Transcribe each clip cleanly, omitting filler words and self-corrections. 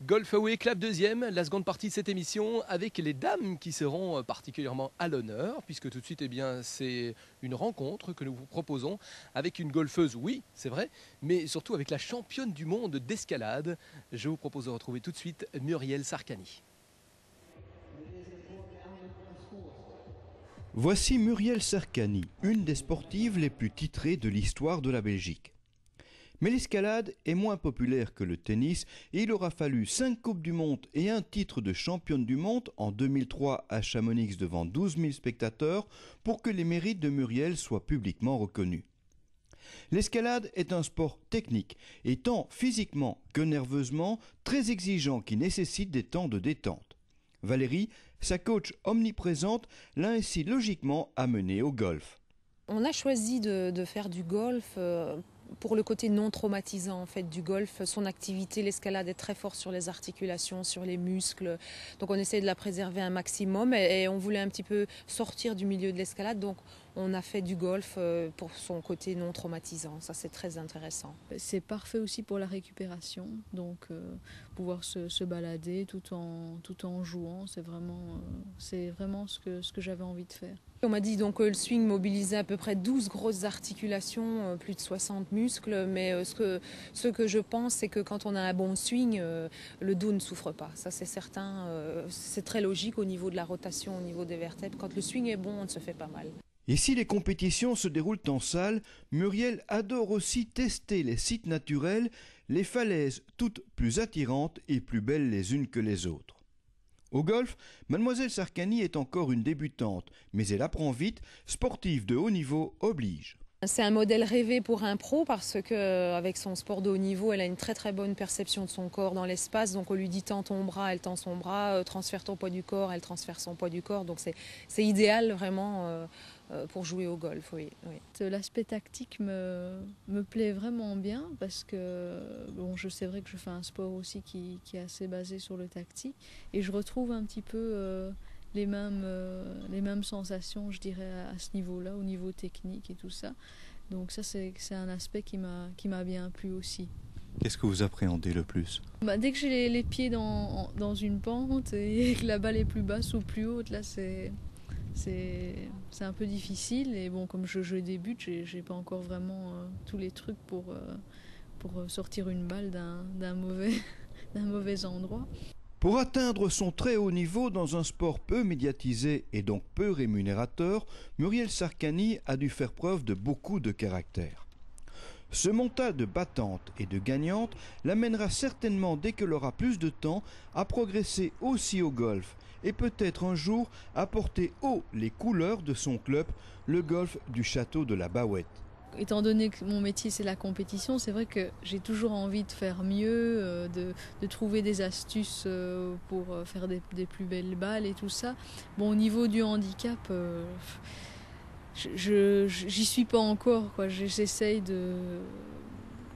Golf Away Club deuxième, la seconde partie de cette émission avec les dames qui seront particulièrement à l'honneur puisque tout de suite c'est une rencontre que nous vous proposons avec une golfeuse, oui c'est vrai, mais surtout avec la championne du monde d'escalade. Je vous propose de retrouver tout de suite Muriel Sarkany. Voici Muriel Sarkany, une des sportives les plus titrées de l'histoire de la Belgique. Mais l'escalade est moins populaire que le tennis et il aura fallu 5 Coupes du Monde et un titre de championne du monde en 2003 à Chamonix devant 12 000 spectateurs pour que les mérites de Muriel soient publiquement reconnus. L'escalade est un sport technique et tant physiquement que nerveusement très exigeant qui nécessite des temps de détente. Valérie, sa coach omniprésente, l'a ainsi logiquement amenée au golf. On a choisi de faire du golf pour le côté non traumatisant en fait du golf. Son activité, l'escalade est très forte sur les articulations, sur les muscles. Donc on essaie de la préserver un maximum et on voulait un petit peu sortir du milieu de l'escalade. Donc on a fait du golf pour son côté non traumatisant. Ça c'est très intéressant. C'est parfait aussi pour la récupération. Donc pouvoir se balader tout en jouant, c'est vraiment ce que j'avais envie de faire. On m'a dit donc que le swing mobilisait à peu près 12 grosses articulations, plus de 60 muscles, mais ce que je pense, c'est que quand on a un bon swing, le dos ne souffre pas. Ça c'est certain, c'est très logique au niveau de la rotation, au niveau des vertèbres. Quand le swing est bon, on se fait pas mal. Et si les compétitions se déroulent en salle, Muriel adore aussi tester les sites naturels, les falaises toutes plus attirantes et plus belles les unes que les autres. Au golf, mademoiselle Sarkany est encore une débutante, mais elle apprend vite, sportive de haut niveau oblige. C'est un modèle rêvé pour un pro parce qu'avec son sport de haut niveau, elle a une très très bonne perception de son corps dans l'espace. Donc on lui dit tends ton bras, elle tend son bras, transfère ton poids du corps, elle transfère son poids du corps. Donc c'est idéal vraiment pour jouer au golf. Oui. L'aspect tactique me plaît vraiment bien parce que c'est vrai que je fais un sport aussi qui est assez basé sur le tactique et je retrouve un petit peu les mêmes sensations, je dirais, à ce niveau-là, au niveau technique et tout ça. Donc ça, c'est un aspect qui m'a bien plu aussi. Qu'est-ce que vous appréhendez le plus ? Dès que j'ai les pieds dans une pente et que la balle est plus basse ou plus haute, là, c'est un peu difficile. Et bon, comme je débute, j'ai pas encore vraiment tous les trucs pour sortir une balle d'un mauvais endroit. Pour atteindre son très haut niveau dans un sport peu médiatisé et donc peu rémunérateur, Muriel Sarkany a dû faire preuve de beaucoup de caractère. Ce mental de battante et de gagnante l'amènera certainement, dès qu'elle aura plus de temps, à progresser aussi au golf et peut-être un jour à porter haut les couleurs de son club, le golf du château de la Bauette. Étant donné que mon métier c'est la compétition, c'est vrai que j'ai toujours envie de faire mieux, de trouver des astuces pour faire des plus belles balles et tout ça. Bon, au niveau du handicap, j'y suis pas encore, quoi. J'essaye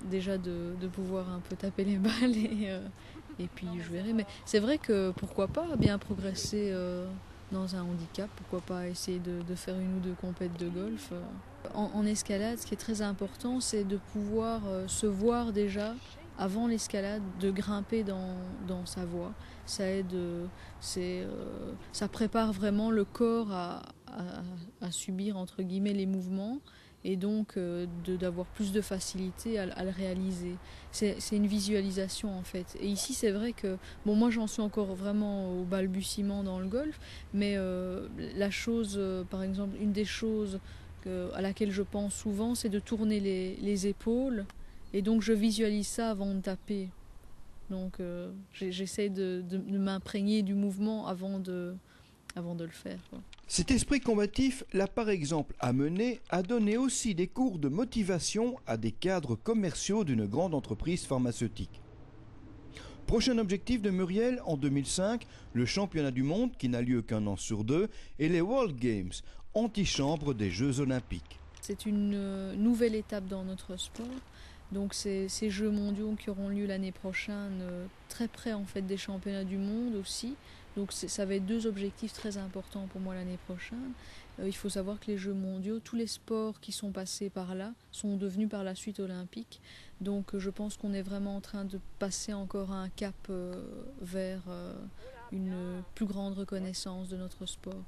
déjà de pouvoir un peu taper les balles et puis je verrai. Mais c'est vrai que pourquoi pas bien progresser dans un handicap, pourquoi pas essayer de faire une ou deux compètes de golf. En escalade, ce qui est très important, c'est de pouvoir se voir déjà avant l'escalade, de grimper dans sa voie. Ça aide, ça prépare vraiment le corps à subir entre guillemets les mouvements et donc d'avoir plus de facilité à le réaliser. C'est une visualisation en fait. Et ici c'est vrai que, bon, moi j'en suis encore vraiment au balbutiement dans le golf, mais la chose, par exemple, une des choses à laquelle je pense souvent, c'est de tourner les épaules et donc je visualise ça avant de taper. Donc j'essaie de m'imprégner du mouvement avant de le faire, quoi. Cet esprit combatif l'a par exemple amené à donner aussi des cours de motivation à des cadres commerciaux d'une grande entreprise pharmaceutique. Prochain objectif de Muriel en 2005, le championnat du monde qui n'a lieu qu'un an sur deux et les World Games, antichambre des Jeux Olympiques. C'est une nouvelle étape dans notre sport. Donc ces Jeux mondiaux qui auront lieu l'année prochaine, très près en fait des championnats du monde aussi. Donc ça va être deux objectifs très importants pour moi l'année prochaine. Il faut savoir que les Jeux mondiaux, tous les sports qui sont passés par là sont devenus par la suite olympiques. Donc je pense qu'on est vraiment en train de passer encore un cap vers une plus grande reconnaissance de notre sport.